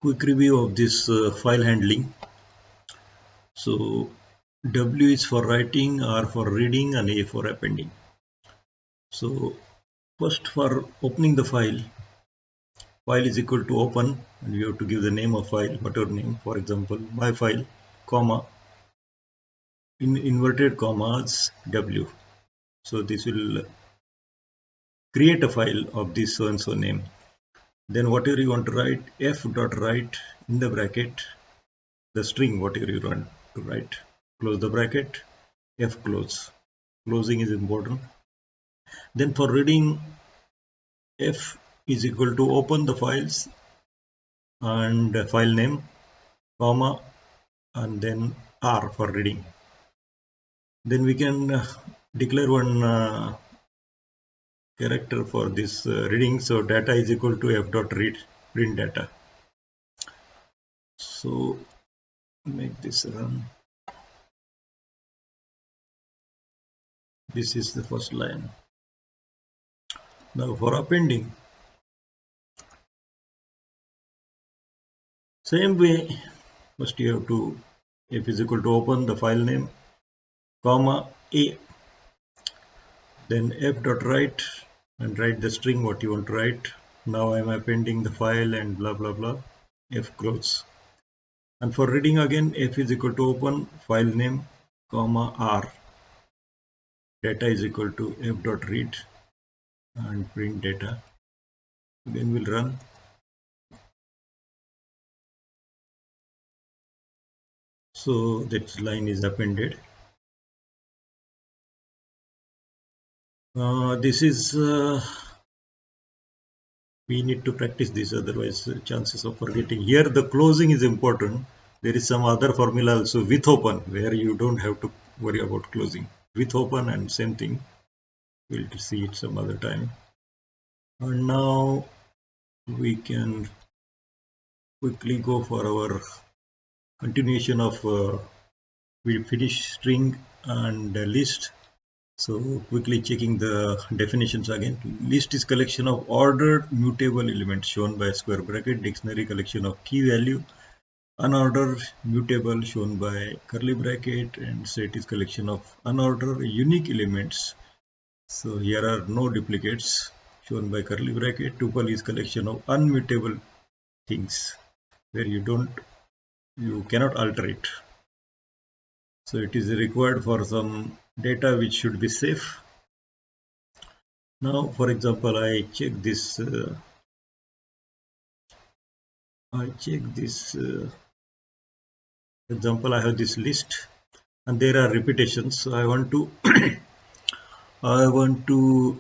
Quick review of this file handling. So W is for writing, R for reading, and A for appending. So first, for opening the file is equal to open, and we have to give the name of file, whatever name, for example my file, comma, in inverted commas W. So this will create a file of this so and so name. Then whatever you want to write, f dot write in the bracket the string whatever you want to write, close the bracket, f close. Closing is important. Then for reading, f is equal to open the files and file name, comma, and then R for reading. Then we can declare one character for this reading. So data is equal to f dot read, print data. So make this run. This is the first line. Now for appending, same way. First you have to, f is equal to open the file name, comma, A. Then f dot write and write the string what you want to write. Now I am appending the file and blah blah blah, f close. And for reading again, f is equal to open file name, comma, R. Data is equal to f dot read and print data. Then we'll run. So that line is appended. This is we need to practice this, otherwise chances of forgetting. Here the closing is important. There is some other formula also with open where you don't have to worry about closing. With open and same thing, we'll see it some other time. And now we can quickly go for our continuation of we finish string and list. So quickly checking the definitions again. List is collection of ordered mutable elements shown by square bracket. Dictionary collection of key value. Unordered mutable shown by curly bracket, and set is collection of unordered unique elements. So here are no duplicates shown by curly bracket. Tuple is collection of unmutable things where you cannot alter it. So it is required for some data which should be safe. Now, for example, I check this. Example, I have this list, and there are repetitions. So I want to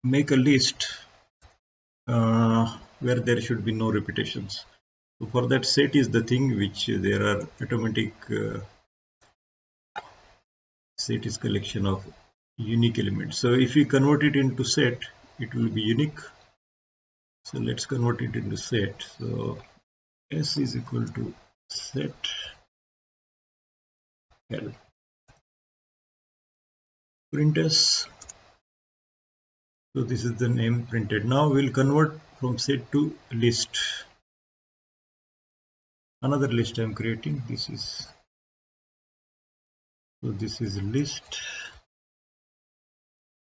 make a list where there should be no repetitions. So for that, set is the thing which there are automatic. Set is collection of unique elements. So if we convert it into set, it will be unique. So let's convert it into set. So S is equal to set L. Print S. So this is the name printed. Now we'll convert from set to list. Another list I'm creating. This is list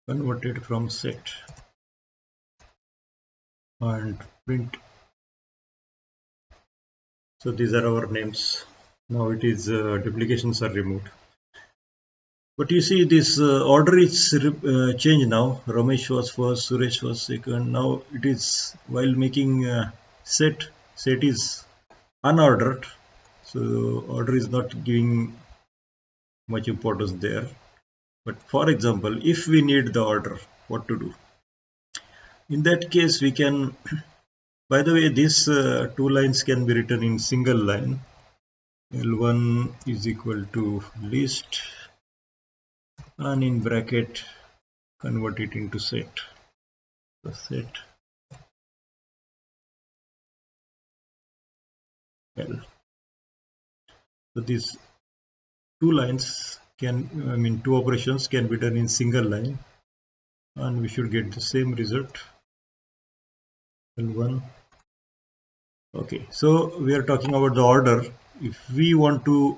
converted from set and print. So these are our names. Now it is duplications are removed. But you see this order is changed now. Ramesh was first, Suresh was second. Now it is while making set is unordered. So order is not giving much importance there. But for example, if we need the order, what to do? In that case, we can, by the way, these two lines can be written in single line. L1 is equal to list, and in bracket convert it into set. So set L. So these two lines two operations can be done in single line, and we should get the same result. L1 Okay, so we are talking about the order. If we want to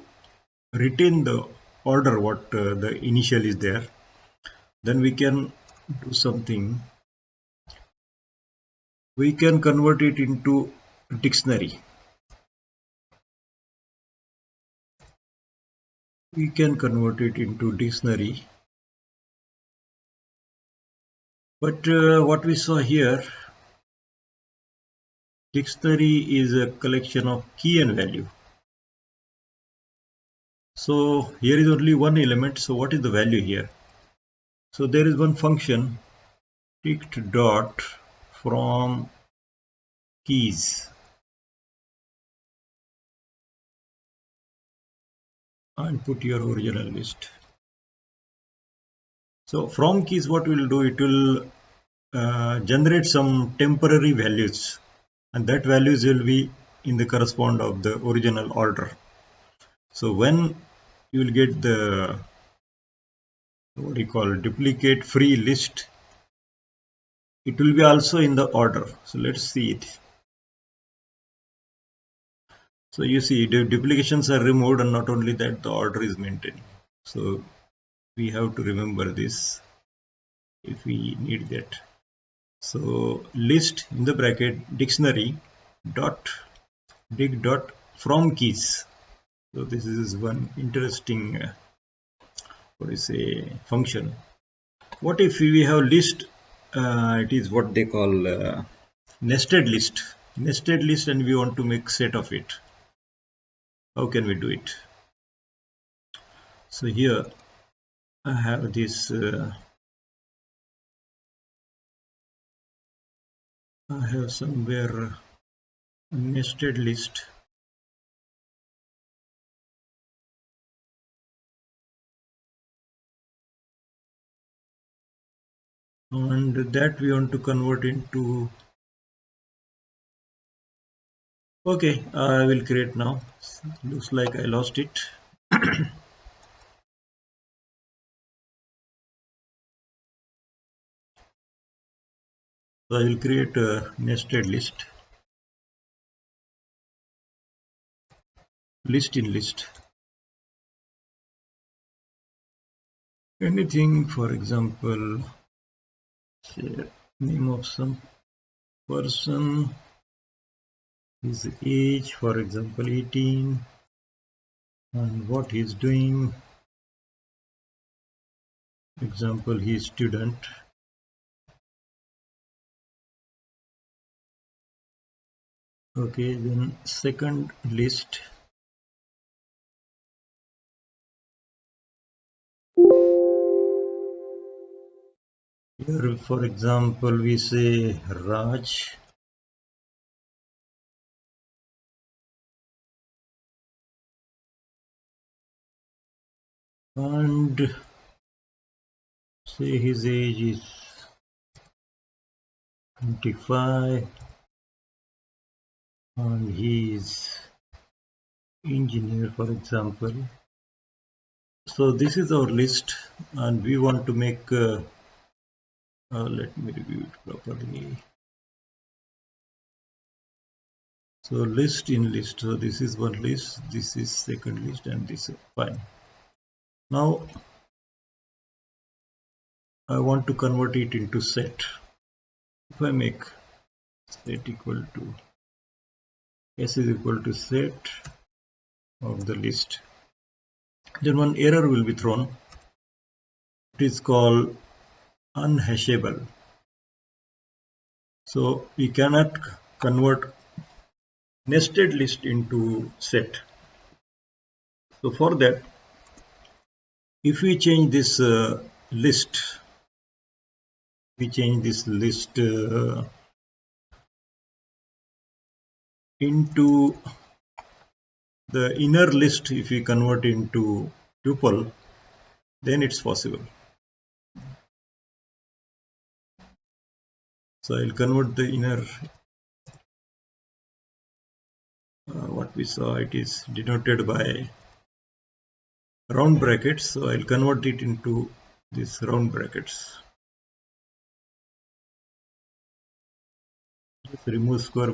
retain the order what the initial is there, then we can do something. We can convert it into dictionary. We can convert it into dictionary. But what we saw here, dictionary is a collection of key and value. So here is only one element. So what is the value here? So there is one function ticked dot from keys and put your original list. So from keys, what will do? It will generate some temporary values, and that values will be in the correspond of the original order. So when you will get the what do you call duplicate free list, it will be also in the order. So let's see it. So you see the duplications are removed, and not only that, the order is maintained. So we have to remember this if we need that. So list in the bracket dictionary dot dig dot from keys. So this is one interesting what is a function. What if we have list? It is what they call nested list. Nested list, and we want to make set of it. How can we do it? So here I have this. I have somewhere a nested list. And that we want to convert into. Okay, I will create now. Looks like I lost it. So I will create a nested list. List in list. Anything, for example, say name of some person, his age, for example, 18, and what he's doing. Example, he is student. Okay, then second list. Here, for example, we say Raj. And say his age is 25 and he is engineer, for example. So this is our list, and we want to make let me review it properly. So list in list. So this is one list, this is second list, and this is fine. Now I want to convert it into set. If I make set equal to s is equal to set of the list, then one error will be thrown. It is called unhashable. So we cannot convert nested list into set. So for that, if we change this list, we change this list into the inner list. If we convert into tuple, then it's possible. So I'll convert the inner. What we saw, it is denoted by round brackets. So I'll convert it into this round brackets. Just remove square